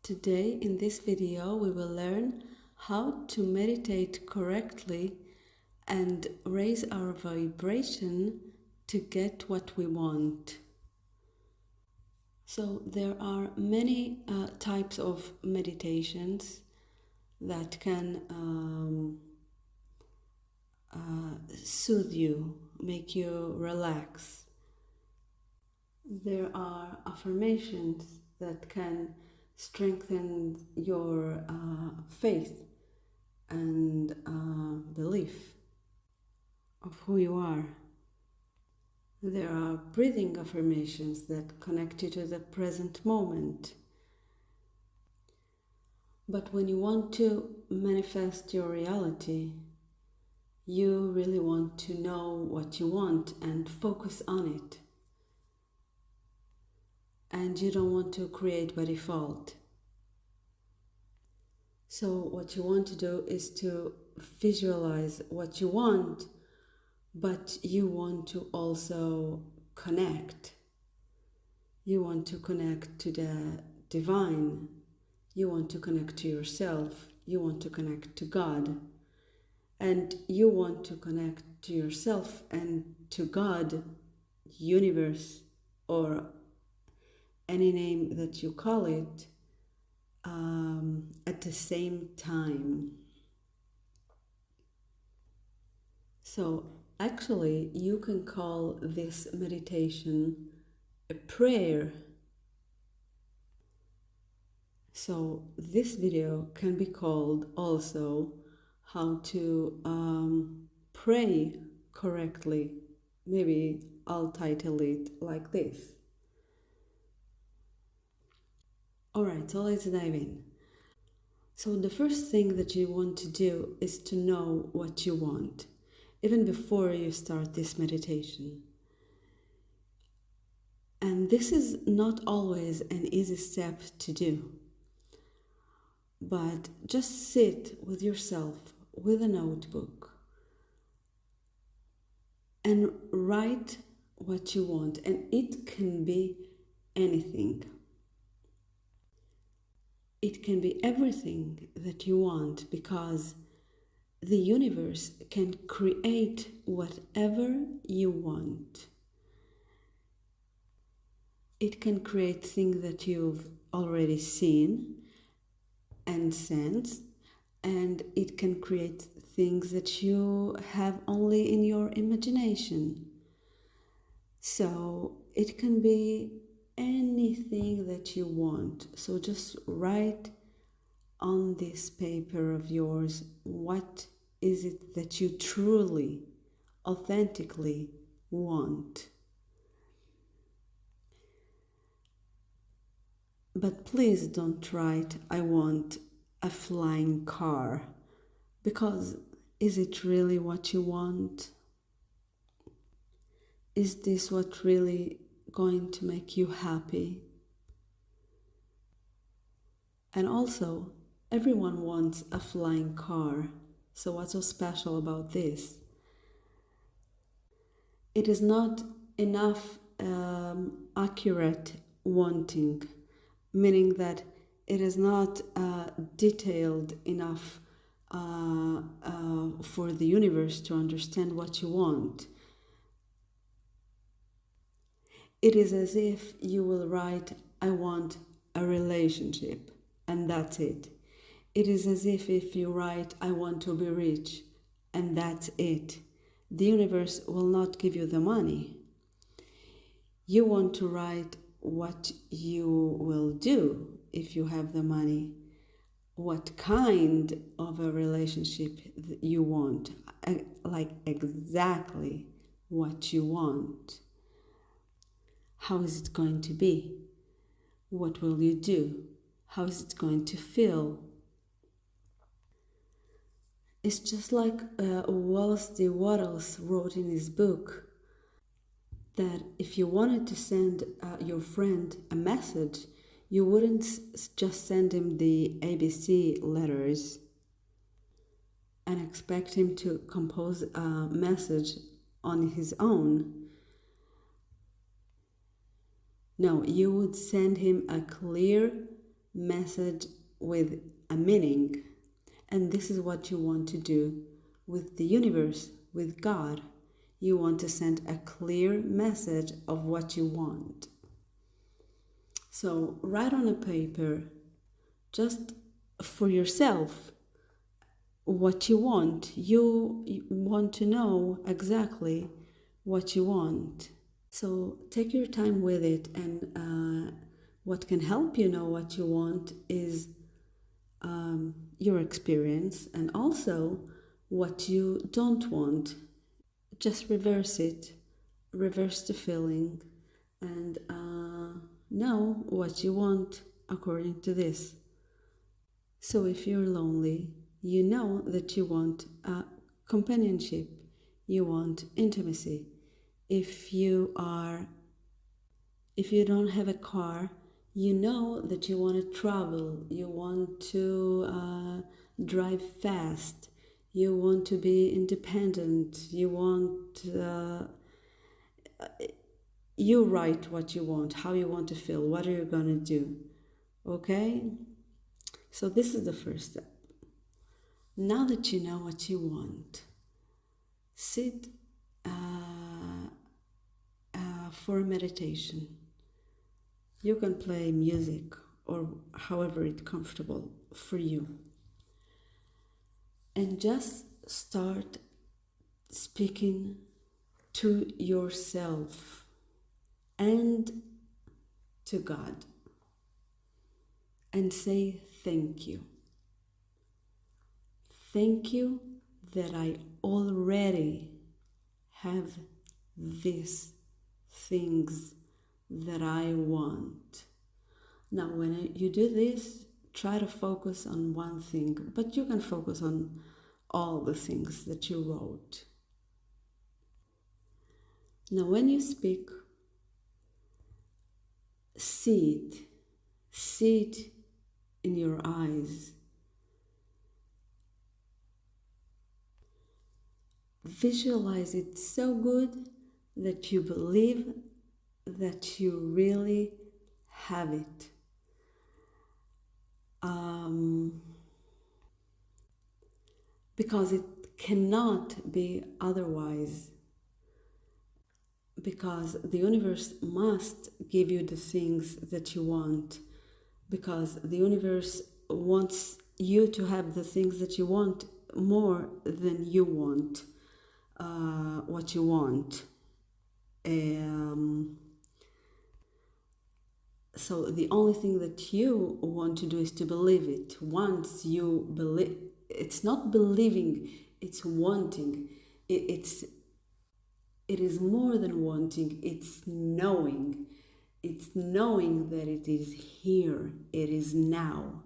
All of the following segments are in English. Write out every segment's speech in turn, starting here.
Today in this video we will learn how to meditate correctly and raise our vibration to get what we want. So there are many types of meditations that can soothe you, make you relax. There are affirmations that can strengthen your faith and belief of who you are. There are breathing affirmations that connect you to the present moment. But when you want to manifest your reality, you really want to know what you want and focus on it. And you don't want to create by default. So what you want to do is to visualize what you want, but you want to also connect. You want to connect to the divine. You want to connect to yourself. You want to connect to God. And you want to connect to yourself and to God, universe, or any name that you call it, at the same time. So actually you can call this meditation a prayer. So this video can be called also how to pray correctly. Maybe I'll title it like this. Alright, so let's dive in. So the first thing that you want to do is to know what you want, even before you start this meditation. And this is not always an easy step to do. But just sit with yourself with a notebook and write what you want. And it can be anything. It can be everything that you want, because the universe can create whatever you want. It can create things that you've already seen and sensed, and it can create things that you have only in your imagination. So it can be anything that you want. So just write on this paper of yours, what is it that you truly, authentically want. But please don't write, I want a flying car, because is it really what you want? Is this what really going to make you happy? And also, everyone wants a flying car, so what's so special about this? It is not enough accurate wanting, meaning that it is not detailed enough for the universe to understand what you want. It is as if you will write, I want a relationship, and that's it. It is as if you write, I want to be rich, and that's it. The universe will not give you the money. You want to write what you will do if you have the money, what kind of a relationship you want, like exactly what you want. How is it going to be? What will you do? How is it going to feel? It's just like Wallace D. Wattles wrote in his book, that if you wanted to send your friend a message, you wouldn't just send him the ABC letters and expect him to compose a message on his own. No, you would send him a clear message with a meaning. And this is what you want to do with the universe, with God. You want to send a clear message of what you want. So write on a paper, just for yourself, what you want. You want to know exactly what you want. So take your time with it, and what can help you know what you want is your experience, and also what you don't want. Just reverse it, reverse the feeling, and know what you want according to this. So if you're lonely, you know that you want companionship, you want intimacy. If you don't have a car, you know that you want to travel, you want to drive fast, you want to be independent, you write what you want, how you want to feel, what are you going to do, okay? So this is the first step. Now that you know what you want, sit for a meditation. You can play music or however it's comfortable for you. And just start speaking to yourself and to God. And say thank you. Thank you that I already have these things that I want. Now, when you do this, try to focus on one thing, but you can focus on all the things that you wrote. Now, when you speak, see it in your eyes. Visualize it so good that you believe that you really have it. Because it cannot be otherwise. Because the universe must give you the things that you want. Because the universe wants you to have the things that you want more than you want what you want. So the only thing that you want to do is to believe it. Once you believe, it's not believing, it's wanting. It is more than wanting, it's knowing. It's knowing that it is here, it is now.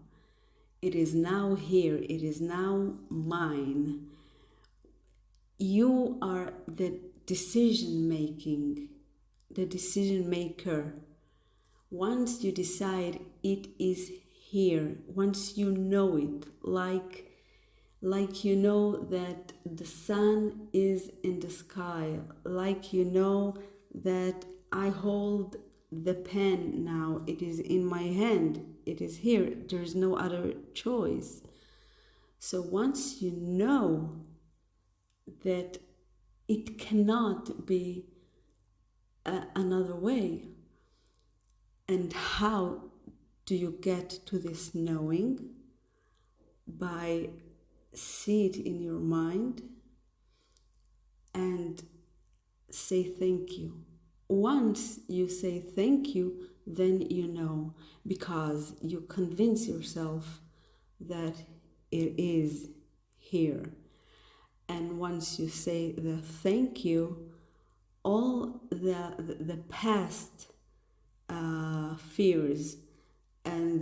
It is now here, it is now mine. You are the decision maker. Once you decide it is here, once you know it, like you know that the sun is in the sky, like you know that I hold the pen now, it is in my hand, it is here, there is no other choice. So once you know that it cannot be another way, and how do you get to this knowing? By see it in your mind and say thank you. Once you say thank you, then you know, because you convince yourself that it is here. And once you say the thank you, all the past fears and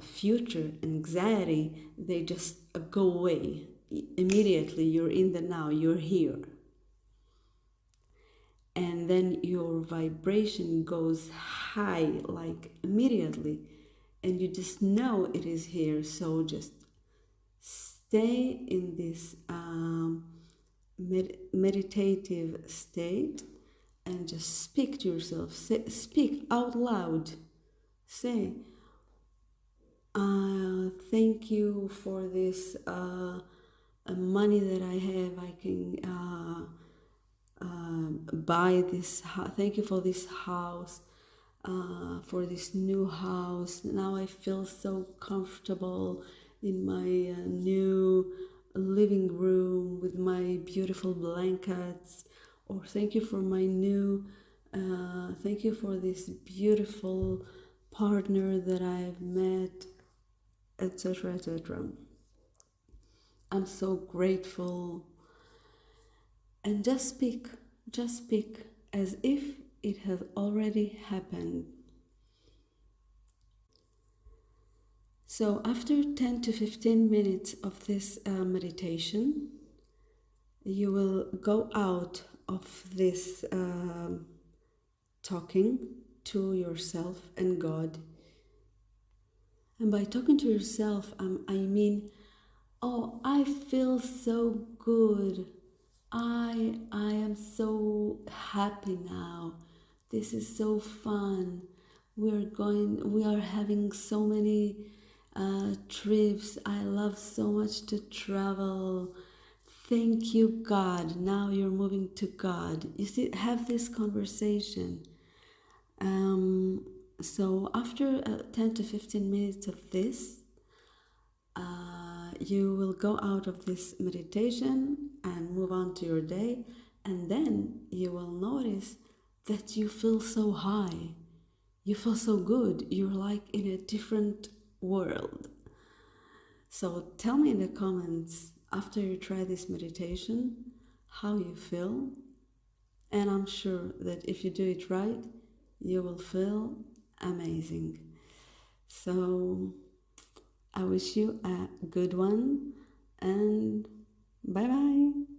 future anxiety, they just go away. Immediately you're in the now, you're here. And then your vibration goes high, like immediately, and you just know it is here. So just stay in this meditative state and just speak to yourself. Speak out loud. Say, Thank you for this money that I have. I can buy this. Thank you for this house, for this new house. Now I feel so comfortable in my new living room with my beautiful blankets. Or thank you for my new. Thank you for this beautiful partner that I've met, etc., etc. I'm so grateful. And just speak as if it has already happened. So, after 10 to 15 minutes of this meditation, you will go out of this talking to yourself and God. And by talking to yourself, I mean, oh, I feel so good. I am so happy now. This is so fun. We are having so many trips. I love so much to travel. Thank you, God. Now you're moving to God. You see, have this conversation. Um, so after 10 to 15 minutes of this, you will go out of this meditation and move on to your day, and then you will notice that you feel so high, you feel so good, you're like in a different world. So tell me in the comments after you try this meditation how you feel, and I'm sure that if you do it right, you will feel amazing. So I wish you a good one, and bye bye.